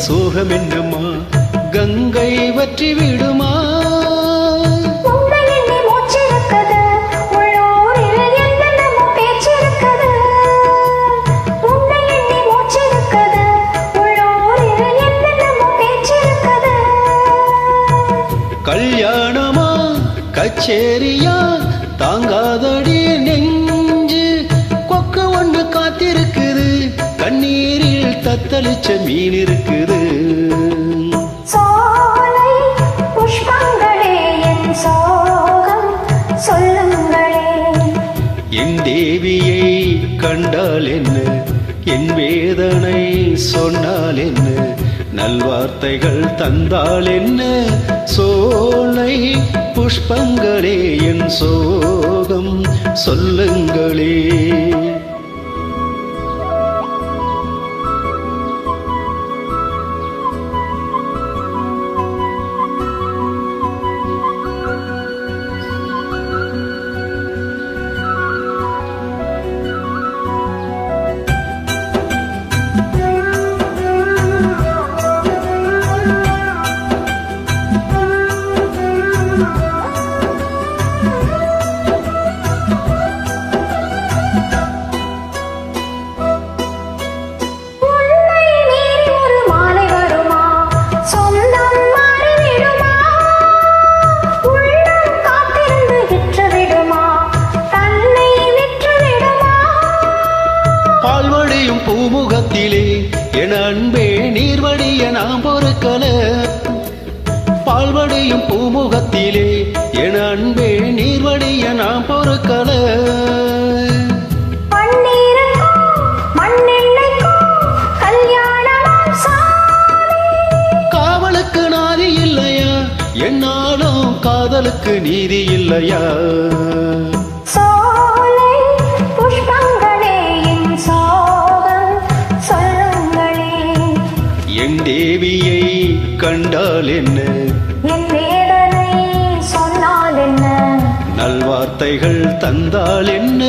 சோகம் என்னம்மா கங்கை வற்றி விடுமா கல்யாணமா கச்சேரியா தாங்காதடி நெஞ்சு கொக்கு ஒண்ணு காத்திருக்குது கண்ணீரில் தத்தளிச்ச மீன் இருக்குது சோலை புஷ்பங்களே என் சோகம் சொல்லுங்களே என் தேவியை கண்டால் என்ன என் வேதனை சொன்னால் என்ன நல்வார்த்தைகள் தந்தால் என்ன சோலை புஷ்பங்களே என் சோகம் சொல்லுங்களே பூமுகத்திலே என் அன்பே நீர்வடிய நாம் பொறுக்கல பால்வடியும் பூமுகத்திலே என் அன்பே நீர்வடிய நாம் பொறுக்கல காவலுக்கு நாதி இல்லையா என்னாலும் காதலுக்கு நீதி இல்லையா என் தேவியை கண்டால் என்ன என் வேதனை சொன்னால் என்ன நல்வார்த்தைகள் தந்தால் என்ன